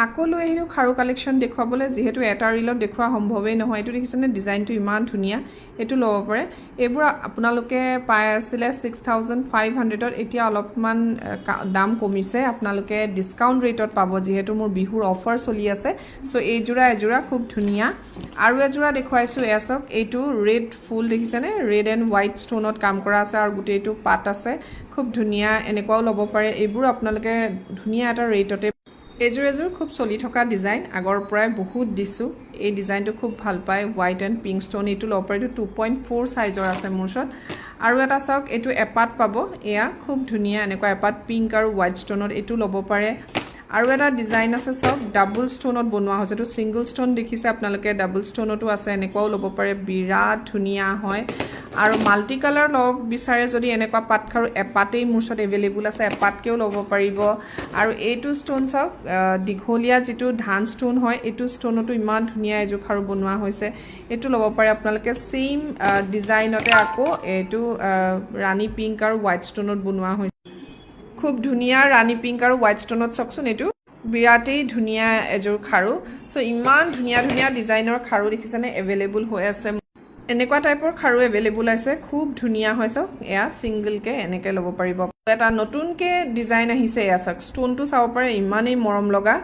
আকৌ লৈ আহিলোঁ খাৰু কালেকশ্যন দেখুৱাবলৈ, যিহেতু এটা ৰিলত দেখুওৱা সম্ভৱেই নহয়। এইটো দেখিছেনে, ডিজাইনটো ইমান ধুনীয়া, এইটো ল'ব পাৰে। এইবোৰ আপোনালোকে পাই আছিলে 6500ত, এতিয়া অলপমান দাম কমিছে, আপোনালোকে ডিছকাউণ্ট ৰেটত পাব, যিহেতু মোৰ বিহুৰ অফাৰ চলি আছে। চ' এইযোৰা এযোৰা খুব ধুনীয়া। আৰু এযোৰা দেখুৱাইছোঁ, এয়া চাওক, এইটো ৰেড ফুল দেখিছেনে, ৰেড এণ্ড হোৱাইট ষ্ট'নত কাম কৰা আছে আৰু গোটেইটো পাত আছে, খুব ধুনীয়া। এনেকুৱাও ল'ব পাৰে। এইবোৰ আপোনালোকে ধুনীয়া এটা ৰেটতে। এযোৰ খুব চলি থকা ডিজাইন, আগৰ পৰাই বহুত দিছোঁ। এই ডিজাইনটো খুব ভাল পায়, হোৱাইট এণ্ড পিংক ষ্ট'ন। এইটো ল'ব পাৰে, এইটো 2.4 চাইজৰ আছে মোৰ ওচৰত। আৰু এটা চাওক, এইটো এপাত পাব, এয়া খুব ধুনীয়া, এনেকুৱা এপাত পিংক আৰু হোৱাইট ষ্ট'নত, এইটো ল'ব পাৰে। আৰু এটা ডিজাইন আছে চাওক, ডাবল ষ্ট'নত বনোৱা হৈছে। এইটো ছিংগল ষ্ট'ন দেখিছে আপোনালোকে, ডাবল ষ্ট'নতো আছে, এনেকুৱাও ল'ব পাৰে, বিৰাট ধুনীয়া হয়। আৰু মাল্টি কালাৰ ল'ব বিচাৰে যদি, এনেকুৱা পাতখাৰু এপাতেই মোৰ ওচৰত এভেইলেবল আছে, এপাতকেও ল'ব পাৰিব। আৰু এইটো ষ্ট'ন চাওক, দীঘলীয়া যিটো ধান ষ্ট'ন হয়, এইটো ষ্ট'নতো ইমান ধুনীয়া এযোৰ খাৰু বনোৱা হৈছে, এইটো ল'ব পাৰে আপোনালোকে। ছেইম ডিজাইনতে আকৌ এইটো ৰাণী পিংক আৰু হোৱাইট ষ্ট'নত বনোৱা হৈছে, খুব ধুনীয়া। ৰাণী পিংক আৰু হোৱাইট ষ্ট'নত চাওকচোন, এইটো বিৰাটেই ধুনীয়া এযোৰ খাৰু। চ' ইমান ধুনীয়া ধুনীয়া ডিজাইনৰ খাৰু দেখিছেনে, এভেইলেবল হৈ আছে। এনেকুৱা টাইপৰ খাৰু এভেইলেবল আছে, খুব ধুনীয়া হয়। চাওক, এয়া ছিংগলকৈ এনেকৈ ল'ব পাৰিব। এটা নতুনকৈ ডিজাইন আহিছে, এয়া চাওক, ষ্ট'নটো চাব পাৰে, ইমানেই মৰম লগা।